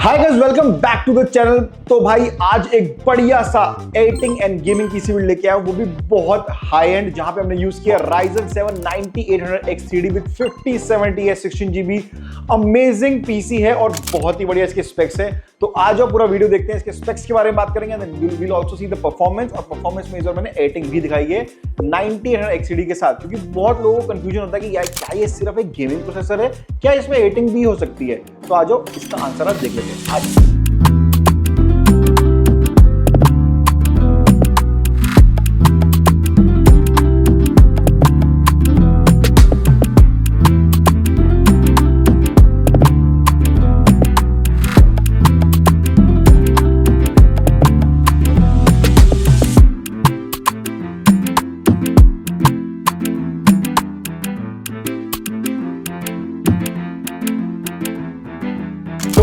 Hi guys, welcome back to the channel. तो भाई आज एक बढ़िया सा editing and gaming PC build लेके आया हूं, वो भी बहुत हाई एंड, जहां पे हमने यूज किया Ryzen 7 9800X3D with 5070 16GB। Amazing PC है और बहुत ही बढ़िया इसके स्पेक्स है। तो आज आप पूरा वीडियो देखते हैं, इसके स्पेक्स के बारे में बात करेंगे, then will also see the performance. और परफॉर्मेंस में इस बार मैंने एडिटिंग भी दिखाई है 9800X3D के साथ, क्योंकि बहुत लोगों को कंफ्यूजन होता है कि यार क्या ये सिर्फ एक गेमिंग प्रोसेसर है, क्या इसमें एडिटिंग भी हो सकती है। तो आज इसका आंसर आप देख लेते हैं आज।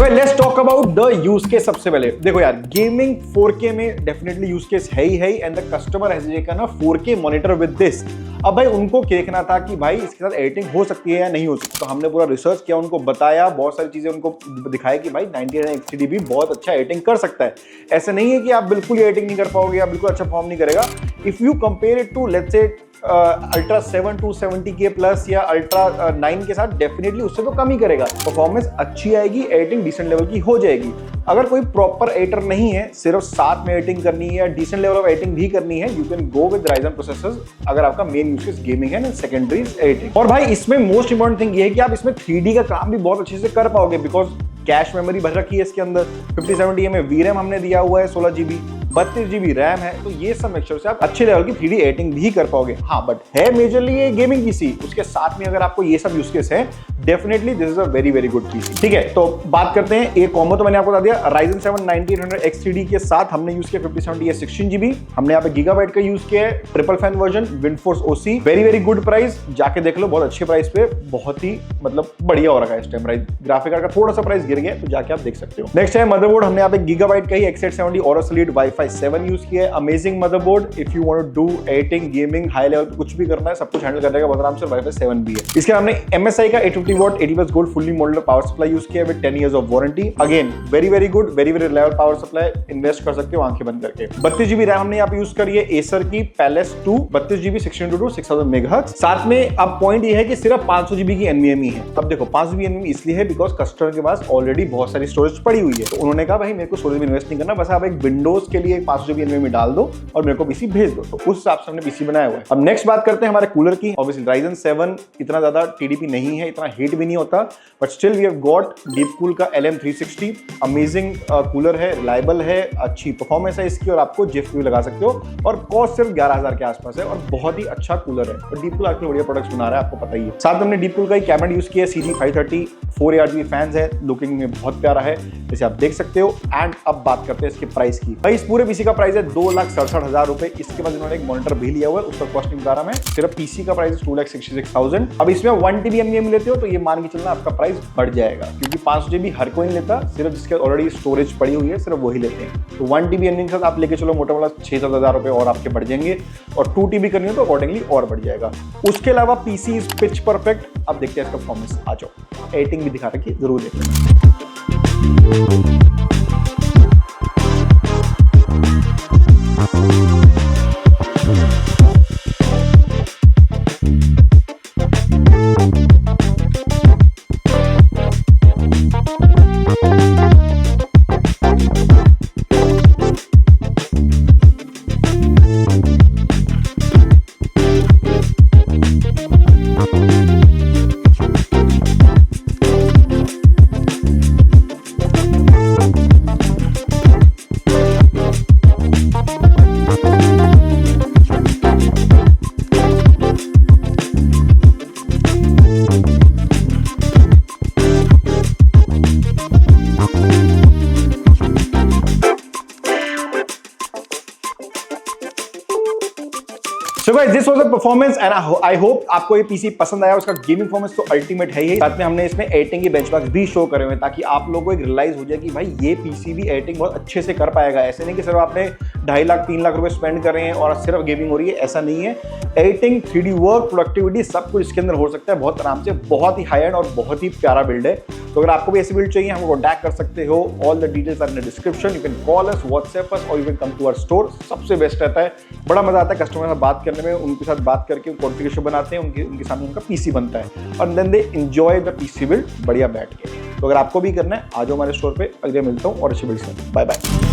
Let's talk about the use case. सबसे पहले देखो यार, गेमिंग 4K में डेफिनेटली यूज केस है ही and the customer has taken a 4K monitor with this. अब भाई उनको देखना था कि भाई इसके साथ एडिटिंग हो सकती है या नहीं हो सकती, तो हमने पूरा रिसर्च किया, उनको बताया, बहुत सारी चीजें उनको दिखाया कि भाई 9800X3D भी बहुत अच्छा एडिटिंग कर सकता है। ऐसा नहीं है कि आप बिल्कुल एडिटिंग नहीं कर पाओगे या बिल्कुल अच्छा परफॉर्म नहीं करेगा। If you compare it to let's say ultra 7 270K plus या अल्ट्रा 9 के साथ, डेफिनेटली उससे तो कम ही करेगा। परफॉर्मेंस अच्छी आएगी, एडिटिंग डिसेंट लेवल की हो जाएगी। अगर कोई प्रॉपर एडिटर नहीं है, सिर्फ साथ में एडिटिंग करनी है या डिसेंट लेवल ऑफ एडिटिंग भी करनी है, you can go with Ryzen processors. अगर आपका मेन यूज केस गेमिंग है ना, सेकेंडरी एडिटिंग। और भाई इसमें मोस्ट इंपॉर्टेंट थिंग ये है कि आप इसमें 3D का काम भी बहुत अच्छे से कर पाओगे, बिकॉज कैश मेमोरी भर रखी है इसके अंदर। 5070 में VRAM हमने दिया हुआ है 16GB, 32GB रैम है, तो ये सब मेक श्योर से आप अच्छे लेवल की 3D एडिटिंग भी कर पाओगे। हाँ, बट है मेजरली ये गेमिंग पीसी, उसके साथ में अगर आपको ये सब यूज केस है, definitely this is a very very good PC. ठीक है, तो बात करते हैं, ये कॉम्बो तो मैंने आपको बता दिया। Ryzen 7 9800X3D के साथ हमने यूज किया 5070 16GB। हमने यहाँ पे गीगाबाइट का यूज किया है, triple fan version, Windforce OC। Very very good price, जाके देख लो, बहुत अच्छे प्राइस पे, बहुत ही मतलब बढ़िया हो रखा है इस टाइम प्राइस। ग्राफिक कार्ड का थोड़ा सा प्राइस गिर गया, तो जाके आप देख सकते हो। नेक्स्ट है मदरबोर्ड, हमने यहाँ पे गीगाबाइट का ही X870 Aorus Elite Wi-Fi 7 use किया है। Amazing motherboard, if you want to do editing, gaming, high level पे कुछ भी करना है, सब कुछ हैंडल कर देगा बहुत आराम से। Wi-Fi 7 भी है। इसके हमने MSI का 850W 80+ gold fully modular power supply use किया है with 10 years of warranty. Again very very good, very very reliable power supply, invest कर सकते हो आंखें बंद करके। 32GB रैम हमने यहाँ पे यूज करी है Acer की Palace 2 32GB 16:2 6000 MHz। साथ में अब पॉइंट ये है कि सिर्फ 500GB की NVMe है। अब देखो 500GB NVMe इसलिए है बिकॉज कस्टमर के पास ऑलरेडी बहुत सारी स्टोरेज पड़ी हुई है, तो उन्होंने कहा भाई मेरे को स्टोरेज में इन्वेस्ट नहीं करना, बस आप एक विंडोज के लिए 500GB NVMe डाल दो और मेरे को पीसी भेज दो। तो उस हिसाब से हमने पीसी बनाया हुआ है। अब नेक्स्ट बात करते हैं हमारे कूलर की। ऑब्वियसली Ryzen 7 इतना ज्यादा TDP नहीं है, इतना हीट भी नहीं होता, but still we have got DeepCool का LM360। अमेजिंग कूलर है, रिलायबल है, अच्छी परफॉर्मेंस है इसकी, और आपको जिफ भी लगा सकते हो, और कॉस्ट सिर्फ 11000 के आसपास है, और बहुत ही अच्छा कूलर है। और डीपकूल आजकल बढ़िया प्रोडक्ट्स बना रहा है, आपको पता ही है। साथ में हमने डीपकूल का ही कैबिनेट यूज किया है CG530 4 RGB फैंस है, लुकिंग में बहुत प्यारा है, जैसे आप देख सकते हो। एंड अब बात करते हैं इसके प्राइस की। भाई इस पूरे पीसी का प्राइस है 2,67,000 रुपए। इसके बाद इन्होंने एक मॉनिटर भी लिया हुआ है, उसका कॉस्ट नहीं बता रहा मैं, सिर्फ पीसी का प्राइस 2,66,000। अब इसमें 1TB NVMe लेते हो तो ये मान के चलना आपका प्राइस बढ़ जाएगा, क्योंकि 500GB हर कोई नहीं लेता, सिर्फ जिसके ऑलरेडी स्टोरेज पड़ी हुई है सिर्फ वही लेते हैं। तो 1TB NVMe के साथ आप लेके चलो मोटा मोटा 6,000 रुपए और आपके बढ़ जाएंगे, और 2TB करनी हो तो अकॉर्डिंगली और बढ़ जाएगा। उसके अलावा पीसी इज पिच परफेक्ट। अब देखते हैं इसका परफॉर्मेंस। आ जाओ, एडिटिंग भी दिखा रखी, जरूर देखिए। So guys, this was the performance and I hope आपको ये पीसी पसंद आया। उसका गेमिंग परफॉर्मेंस तो अल्टीमेट है ही, साथ में हमने इसमें एडिटिंग के बेंचमार्क्स भी शो करे हुए हैं, ताकि आप लोगों को एक रियलाइज हो जाए कि भाई ये पीसी भी एडिटिंग बहुत अच्छे से कर पाएगा। ऐसे नहीं कि सिर्फ आपने 2.5 लाख 3 लाख रुपए स्पेंड कर रहे हैं और सिर्फ गेमिंग हो रही है, ऐसा नहीं है। एडिटिंग, 3D वर्क, प्रोडक्टिविटी सब कुछ इसके अंदर हो सकता है बहुत आराम से। बहुत ही हाई एंड और बहुत ही प्यारा बिल्ड है। तो अगर आपको भी ऐसी बिल्ड चाहिए हमको कॉन्टैक्ट कर सकते हो। All the details are in the description. You can call us, WhatsApp us और you can come to our store. सबसे बेस्ट रहता है, बड़ा मजा आता है कस्टमर के साथ बात करने में, उनके साथ बात करके कॉन्फ़िगरेशन बनाते हैं, उनके सामने उनका पीसी बनता है और then they enjoy the PC build बढ़िया बैठ के। तो अगर आपको भी करना है आ जाओ हमारे स्टोर पे। अगले मिलता हूँ और अच्छी बिल्ड से। Bye bye.